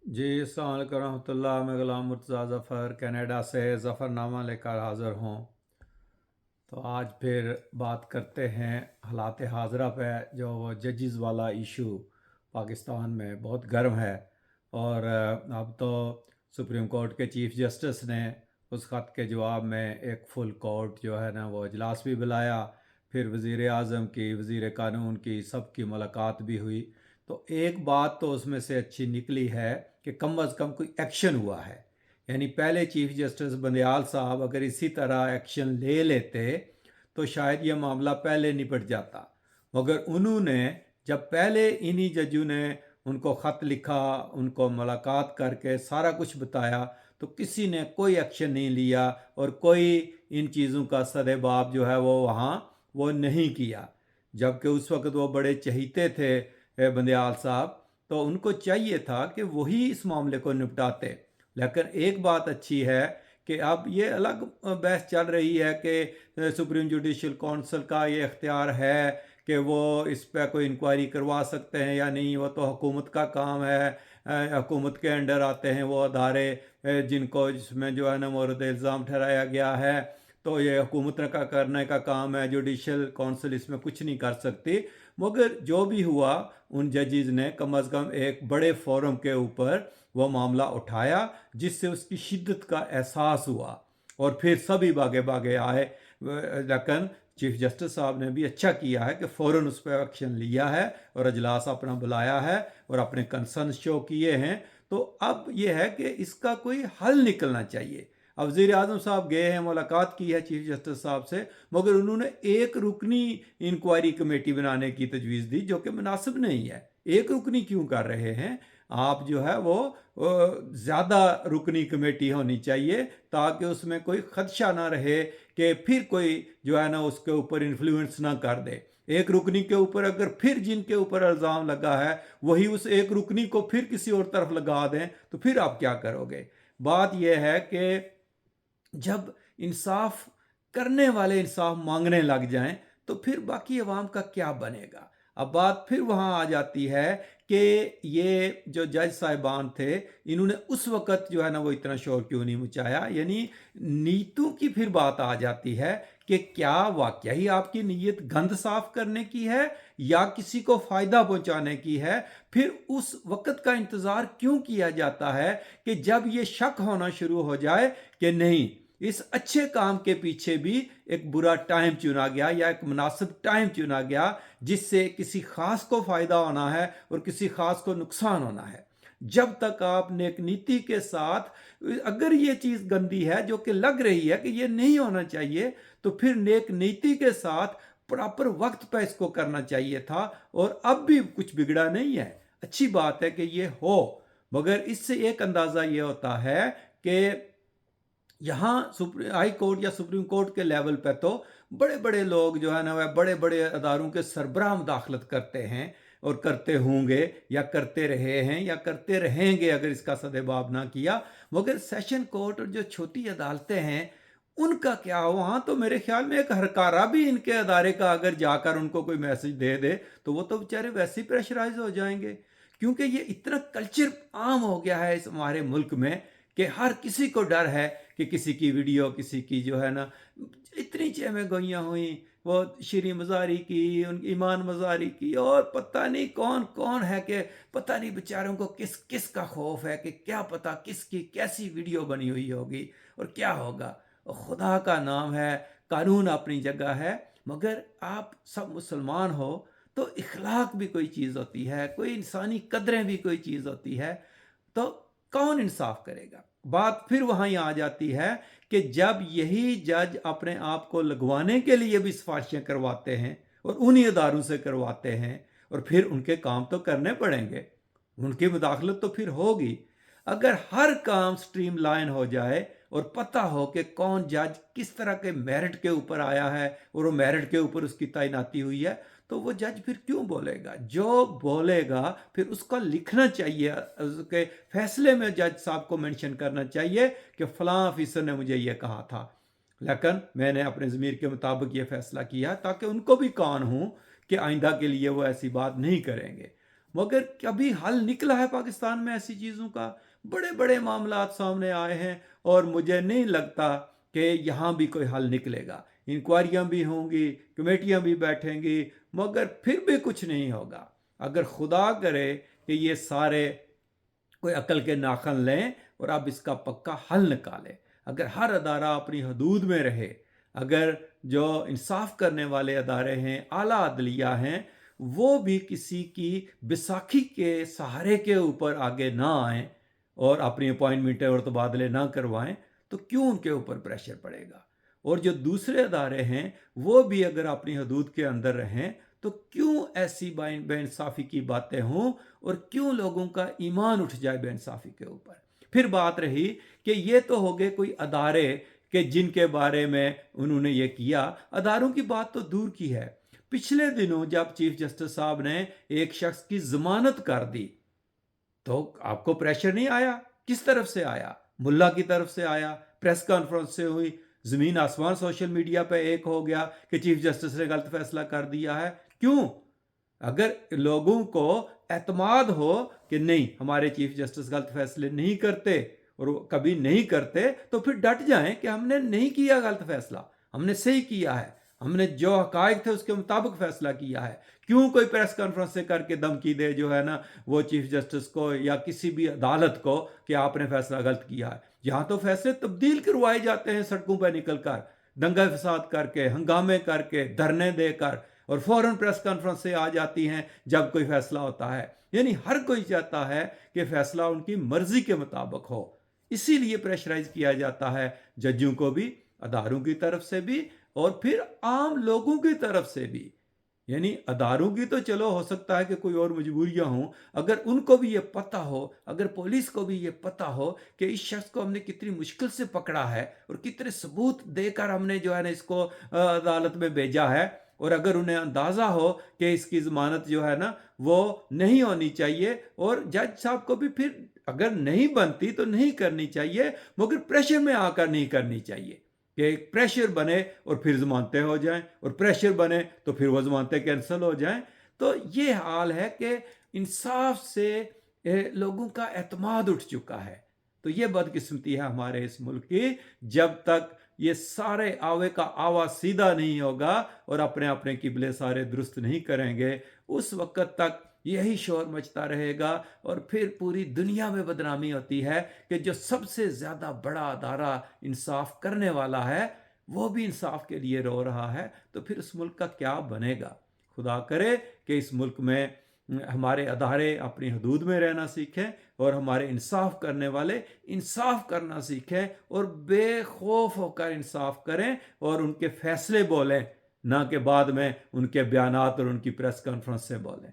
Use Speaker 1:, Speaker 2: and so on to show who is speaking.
Speaker 1: जी अस्सलाम वालेकुम रहमतुल्लाह। मैं ग़ुलाम मुर्तज़ा ज़फ़र कनाडा से ज़फ़रनामा लेकर हाज़िर हूँ। तो आज फिर बात करते हैं हालात हाज़रा पे, जो वो जजेस वाला इशू पाकिस्तान में बहुत गर्म है। और अब तो सुप्रीम कोर्ट के चीफ़ जस्टिस ने उस ख़त के जवाब में एक फुल कोर्ट जो है ना वो इजलास भी बुलाया। फिर वज़ीर आज़म की, वज़ीर कानून की, सब की मुलाकात भी हुई। तो एक बात तो उसमें से अच्छी निकली है कि कम अज़ कम कोई एक्शन हुआ है। यानी पहले चीफ जस्टिस बंदयाल साहब अगर इसी तरह एक्शन ले लेते तो शायद ये मामला पहले निपट जाता, मगर उन्होंने जब पहले इन्हीं जजों ने उनको ख़त लिखा, उनको मुलाकात करके सारा कुछ बताया, तो किसी ने कोई एक्शन नहीं लिया और कोई इन चीज़ों का सदेबाब जो है वो वहाँ वो नहीं किया। जबकि उस वक्त वो बड़े चहीते थे बंदयाल साहब, तो उनको चाहिए था कि वही इस मामले को निपटाते। लेकिन एक बात अच्छी है कि अब ये अलग बहस चल रही है कि सुप्रीम जुडिशल कौंसिल का ये इख्तियार है कि वो इस पर कोई इंक्वायरी करवा सकते हैं या नहीं। वो तो हुकूमत का काम है, हुकूमत के अंडर आते हैं वो अदारे जिनको जिसमें जो है ना मोरद इल्ज़ाम ठहराया गया है। तो ये हुकूमत का करने का काम है, जुडिशल कौंसिल इसमें कुछ नहीं कर सकती। मगर जो भी हुआ, उन जजेस ने कम अज़ कम एक बड़े फोरम के ऊपर वो मामला उठाया, जिससे उसकी शिद्दत का एहसास हुआ और फिर सभी भागे भागे आए। लेकिन चीफ जस्टिस साहब ने भी अच्छा किया है कि फ़ौरन उस पर एक्शन लिया है और अजलास अपना बुलाया है और अपने कंसर्न शो किए हैं। तो अब यह है कि इसका कोई हल निकलना चाहिए। अब वज़ीर आज़म साहब गए हैं, मुलाकात की है चीफ जस्टिस साहब से, मगर उन्होंने एक रुकनी इंक्वायरी कमेटी बनाने की तजवीज़ दी, जो कि मुनासिब नहीं है। एक रुकनी क्यों कर रहे हैं आप? जो है वो ज़्यादा रुकनी कमेटी होनी चाहिए, ताकि उसमें कोई ख़दशा ना रहे कि फिर कोई जो है ना उसके ऊपर इन्फ्लुएंस ना कर दे। एक रुकनी के ऊपर अगर फिर जिनके ऊपर इल्ज़ाम लगा है वही उस एक रुकनी को फिर किसी और तरफ लगा दें, तो फिर आप क्या करोगे? बात यह है कि जब इंसाफ करने वाले इंसाफ मांगने लग जाएं, तो फिर बाकी अवाम का क्या बनेगा? अब बात फिर वहाँ आ जाती है कि ये जो जज साहिबान थे, इन्होंने उस वक़्त जो है ना वो इतना शोर क्यों नहीं मचाया। यानी नीतों की फिर बात आ जाती है कि क्या वाकई ही आपकी नीयत गंद साफ करने की है या किसी को फ़ायदा पहुंचाने की है? फिर उस वक़्त का इंतज़ार क्यों किया जाता है कि जब ये शक होना शुरू हो जाए कि नहीं, इस अच्छे काम के पीछे भी एक बुरा टाइम चुना गया या एक मुनासिब टाइम चुना गया, जिससे किसी खास को फायदा होना है और किसी खास को नुकसान होना है। जब तक आप नेक नीति के साथ, अगर ये चीज गंदी है जो कि लग रही है कि ये नहीं होना चाहिए, तो फिर नेक नीति के साथ प्रॉपर वक्त पर इसको करना चाहिए था। और अब भी कुछ बिगड़ा नहीं है, अच्छी बात है कि ये हो। मगर इससे एक अंदाजा ये होता है कि यहाँ हाई कोर्ट या सुप्रीम कोर्ट के लेवल पे तो बड़े बड़े लोग जो है ना वह बड़े बड़े अदारों के सरबराह मुदाखलत करते हैं और करते होंगे या करते रहे हैं या करते रहेंगे अगर इसका सदेबाब ना किया। मगर सेशन कोर्ट और जो छोटी अदालतें हैं, उनका क्या? वहाँ तो मेरे ख्याल में एक हरकारा भी इनके अदारे का अगर जाकर उनको कोई मैसेज दे दे, तो वो तो बेचारे वैसे ही प्रेशराइज हो जाएंगे। क्योंकि ये इतना कल्चर आम हो गया है इस हमारे मुल्क में कि हर किसी को डर है कि किसी की वीडियो, किसी की जो है ना इतनी चहमें गोइयाँ हुई, वो शीरी मज़ारी की, उनकी ईमान मज़ारी की, और पता नहीं कौन कौन है कि पता नहीं बेचारों को किस किस का खौफ है कि क्या पता किसकी कैसी वीडियो बनी हुई होगी और क्या होगा। और खुदा का नाम है, कानून अपनी जगह है, मगर आप सब मुसलमान हो तो इखलाक भी कोई चीज़ होती है, कोई इंसानी कदरें भी कोई चीज़ होती है। तो कौन इंसाफ करेगा? बात फिर वहीं आ जाती है कि जब यही जज अपने आप को लगवाने के लिए भी सिफारिशें करवाते हैं और उन्हीं अदारों से करवाते हैं, और फिर उनके काम तो करने पड़ेंगे, उनकी मुदाखलत तो फिर होगी। अगर हर काम स्ट्रीमलाइन हो जाए और पता हो कि कौन जज किस तरह के मेरिट के ऊपर आया है और वो मेरिट के ऊपर उसकी तैनाती हुई है, तो वो जज फिर क्यों बोलेगा? जो बोलेगा फिर उसका लिखना चाहिए, उसके फैसले में जज साहब को मेंशन करना चाहिए कि फलां ऑफिसर ने मुझे ये कहा था, लेकिन मैंने अपने ज़मीर के मुताबिक ये फैसला किया, ताकि उनको भी कान हो कि आइंदा के लिए वो ऐसी बात नहीं करेंगे। मगर कभी हल निकला है पाकिस्तान में ऐसी चीज़ों का? बड़े बड़े मामलात सामने आए हैं और मुझे नहीं लगता कि यहाँ भी कोई हल निकलेगा। इंक्वायरियाँ भी होंगी, कमेटियाँ भी बैठेंगी, मगर फिर भी कुछ नहीं होगा। अगर खुदा करे कि ये सारे कोई अकल के नाखन लें और अब इसका पक्का हल निकालें। अगर हर अदारा अपनी हदूद में रहे, अगर जो इंसाफ करने वाले अदारे हैं, आला अदलिया हैं, वो भी किसी की बैसाखी के सहारे के ऊपर आगे ना आएँ और अपनी अपॉइंटमेंटें और तबादले ना करवाएं, तो क्यों उनके ऊपर प्रेशर पड़ेगा? और जो दूसरे अदारे हैं वो भी अगर अपनी हदूद के अंदर रहें, तो क्यों ऐसी बेइंसाफ़ी की बातें हों और क्यों लोगों का ईमान उठ जाए बेइंसाफ़ी के ऊपर? फिर बात रही कि ये तो हो गए कोई अदारे कि जिनके बारे में उन्होंने ये किया। अदारों की बात तो दूर की है। पिछले दिनों जब चीफ जस्टिस साहब ने एक शख्स की ज़मानत कर दी, तो आपको प्रेशर नहीं आया? किस तरफ से आया? मुल्ला की तरफ से आया, प्रेस कॉन्फ्रेंस से हुई, ज़मीन आसमान सोशल मीडिया पे एक हो गया कि चीफ जस्टिस ने गलत फैसला कर दिया है। क्यों? अगर लोगों को एतमाद हो कि नहीं, हमारे चीफ जस्टिस गलत फैसले नहीं करते और वो कभी नहीं करते, तो फिर डट जाएं कि हमने नहीं किया गलत फैसला, हमने सही किया है, हमने जो हकायक थे उसके मुताबिक फैसला किया है। क्यों कोई प्रेस कॉन्फ्रेंस से करके धमकी दे जो है ना वो चीफ जस्टिस को या किसी भी अदालत को कि आपने फैसला गलत किया है? यहाँ तो फैसले तब्दील करवाए जाते हैं सड़कों पर निकल कर, दंगा फसाद करके, हंगामे करके, धरने देकर, और फौरन प्रेस कॉन्फ्रेंस से आ जाती हैं जब कोई फैसला होता है। यानी हर कोई चाहता है कि फैसला उनकी मर्जी के मुताबिक हो, इसीलिए प्रेशराइज किया जाता है जजों को भी, अदारों की तरफ से भी और फिर आम लोगों की तरफ से भी। यानी अदारों की तो चलो हो सकता है कि कोई और मजबूरियां हों, अगर उनको भी ये पता हो, अगर पुलिस को भी ये पता हो कि इस शख्स को हमने कितनी मुश्किल से पकड़ा है और कितने सबूत देकर हमने जो है ना इसको अदालत में भेजा है, और अगर उन्हें अंदाज़ा हो कि इसकी ज़मानत जो है ना वो नहीं होनी चाहिए, और जज साहब को भी फिर अगर नहीं बनती तो नहीं करनी चाहिए, मगर प्रेशर में आकर नहीं करनी चाहिए कि एक प्रेशर बने और फिर ज़मानतें हो जाएं, और प्रेशर बने तो फिर वो ज़मानतें कैंसिल हो जाएं। तो ये हाल है कि इंसाफ से लोगों का एतमाद उठ चुका है। तो ये बदकिस्मती है हमारे इस मुल्क की, जब तक ये सारे आवे का आवा सीधा नहीं होगा और अपने अपने किबले सारे दुरुस्त नहीं करेंगे, उस वक़्त तक यही शोर मचता रहेगा और फिर पूरी दुनिया में बदनामी होती है कि जो सबसे ज़्यादा बड़ा अदारा इंसाफ करने वाला है वो भी इंसाफ के लिए रो रहा है, तो फिर उस मुल्क का क्या बनेगा? खुदा करे कि इस मुल्क में हमारे अदारे अपनी हदूद में रहना सीखें और हमारे इंसाफ करने वाले इंसाफ करना सीखें और बेखौफ होकर इंसाफ करें और उनके फैसले बोलें, ना कि बाद में उनके बयानात और उनकी प्रेस कॉन्फ्रेंस से बोलें।